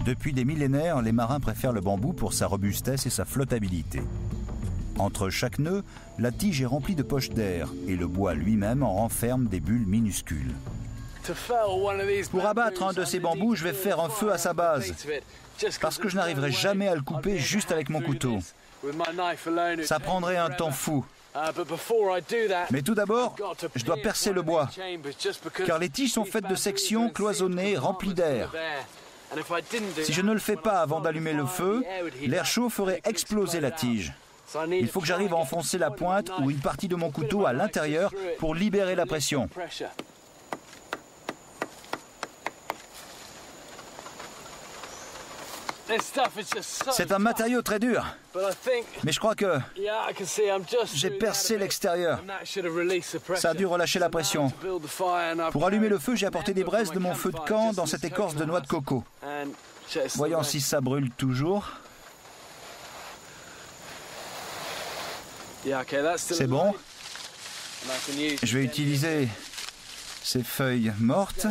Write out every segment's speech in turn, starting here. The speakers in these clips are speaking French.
Depuis des millénaires, les marins préfèrent le bambou pour sa robustesse et sa flottabilité. Entre chaque nœud, la tige est remplie de poches d'air et le bois lui-même en renferme des bulles minuscules. Pour abattre un de ces bambous, je vais faire un feu à sa base, parce que je n'arriverai jamais à le couper juste avec mon couteau. Ça prendrait un temps fou. Mais tout d'abord, je dois percer le bois, car les tiges sont faites de sections cloisonnées remplies d'air. Si je ne le fais pas avant d'allumer le feu, l'air chaud ferait exploser la tige. Il faut que j'arrive à enfoncer la pointe ou une partie de mon couteau à l'intérieur pour libérer la pression. C'est un matériau très dur, mais je crois que j'ai percé l'extérieur. Ça a dû relâcher la pression. Pour allumer le feu, j'ai apporté des braises de mon feu de camp dans cette écorce de noix de coco. Voyons si ça brûle toujours. C'est bon. Je vais utiliser ces feuilles mortes.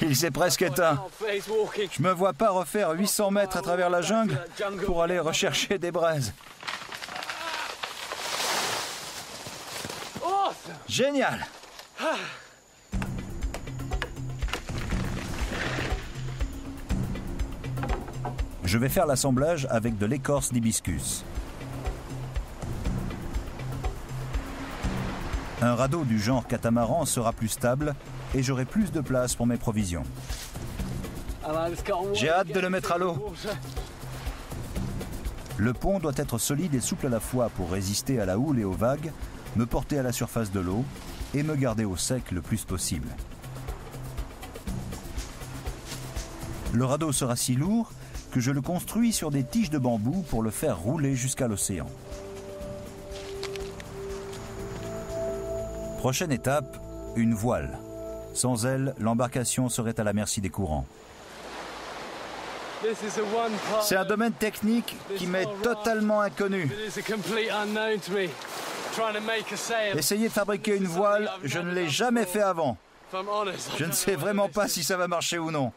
Il s'est presque éteint. Je me vois pas refaire 800 mètres à travers la jungle pour aller rechercher des braises. Génial! Je vais faire l'assemblage avec de l'écorce d'hibiscus. Un radeau du genre catamaran sera plus stable et j'aurai plus de place pour mes provisions. J'ai hâte de le mettre à l'eau. Le pont doit être solide et souple à la fois pour résister à la houle et aux vagues, me porter à la surface de l'eau et me garder au sec le plus possible. Le radeau sera si lourd que je le construis sur des tiges de bambou pour le faire rouler jusqu'à l'océan. Prochaine étape, une voile. Sans elle, l'embarcation serait à la merci des courants. C'est un domaine technique qui m'est totalement inconnu. Essayer de fabriquer une voile, je ne l'ai jamais fait avant. Je ne sais vraiment pas si ça va marcher ou non.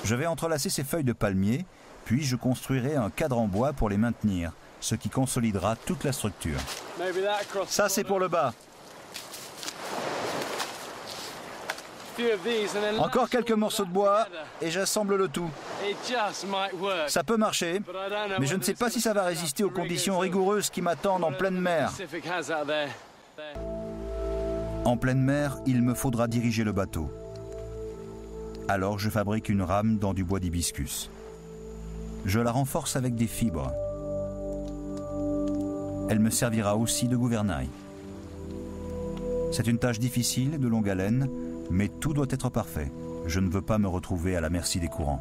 Je vais entrelacer ces feuilles de palmier, puis je construirai un cadre en bois pour les maintenir, ce qui consolidera toute la structure. Ça, c'est pour le bas. Encore quelques morceaux de bois et j'assemble le tout. Ça peut marcher, mais je ne sais pas si ça va résister aux conditions rigoureuses qui m'attendent en pleine mer. En pleine mer, il me faudra diriger le bateau. Alors je fabrique une rame dans du bois d'hibiscus. Je la renforce avec des fibres. Elle me servira aussi de gouvernail. C'est une tâche difficile et de longue haleine, mais tout doit être parfait. Je ne veux pas me retrouver à la merci des courants.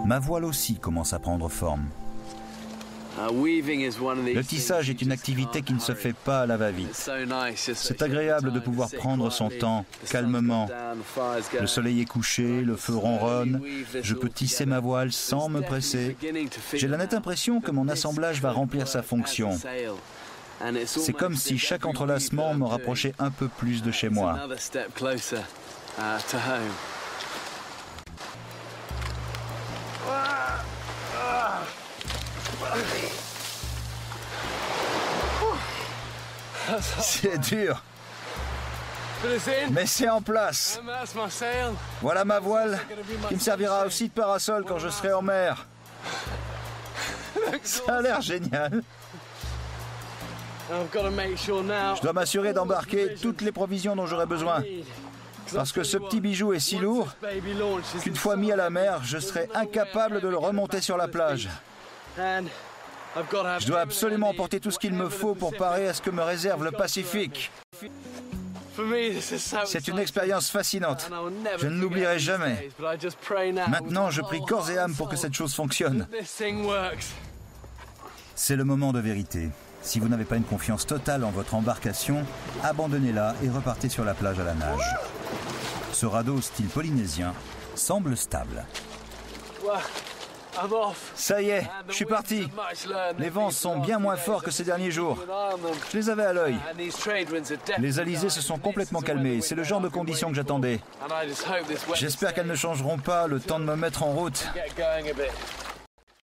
Ma voile aussi commence à prendre forme. Le tissage est une activité qui ne se fait pas à la va-vite. C'est agréable de pouvoir prendre son temps, calmement. Le soleil est couché, le feu ronronne, je peux tisser ma voile sans me presser. J'ai la nette impression que mon assemblage va remplir sa fonction. C'est comme si chaque entrelacement me rapprochait un peu plus de chez moi. C'est dur, mais c'est en place. Voilà ma voile qui me servira aussi de parasol quand je serai en mer. Ça a l'air génial. Je dois m'assurer d'embarquer toutes les provisions dont j'aurai besoin. Parce que ce petit bijou est si lourd qu'une fois mis à la mer, je serai incapable de le remonter sur la plage. Je dois absolument emporter tout ce qu'il me faut pour parer à ce que me réserve le Pacifique. C'est une expérience fascinante. Je ne l'oublierai jamais. Maintenant, je prie corps et âme pour que cette chose fonctionne. C'est le moment de vérité. Si vous n'avez pas une confiance totale en votre embarcation, abandonnez-la et repartez sur la plage à la nage. Ce radeau style polynésien semble stable. Ça y est, je suis parti. Les vents sont bien moins forts que ces derniers jours. Je les avais à l'œil. Les alizés se sont complètement calmés. C'est le genre de conditions que j'attendais. J'espère qu'elles ne changeront pas le temps de me mettre en route.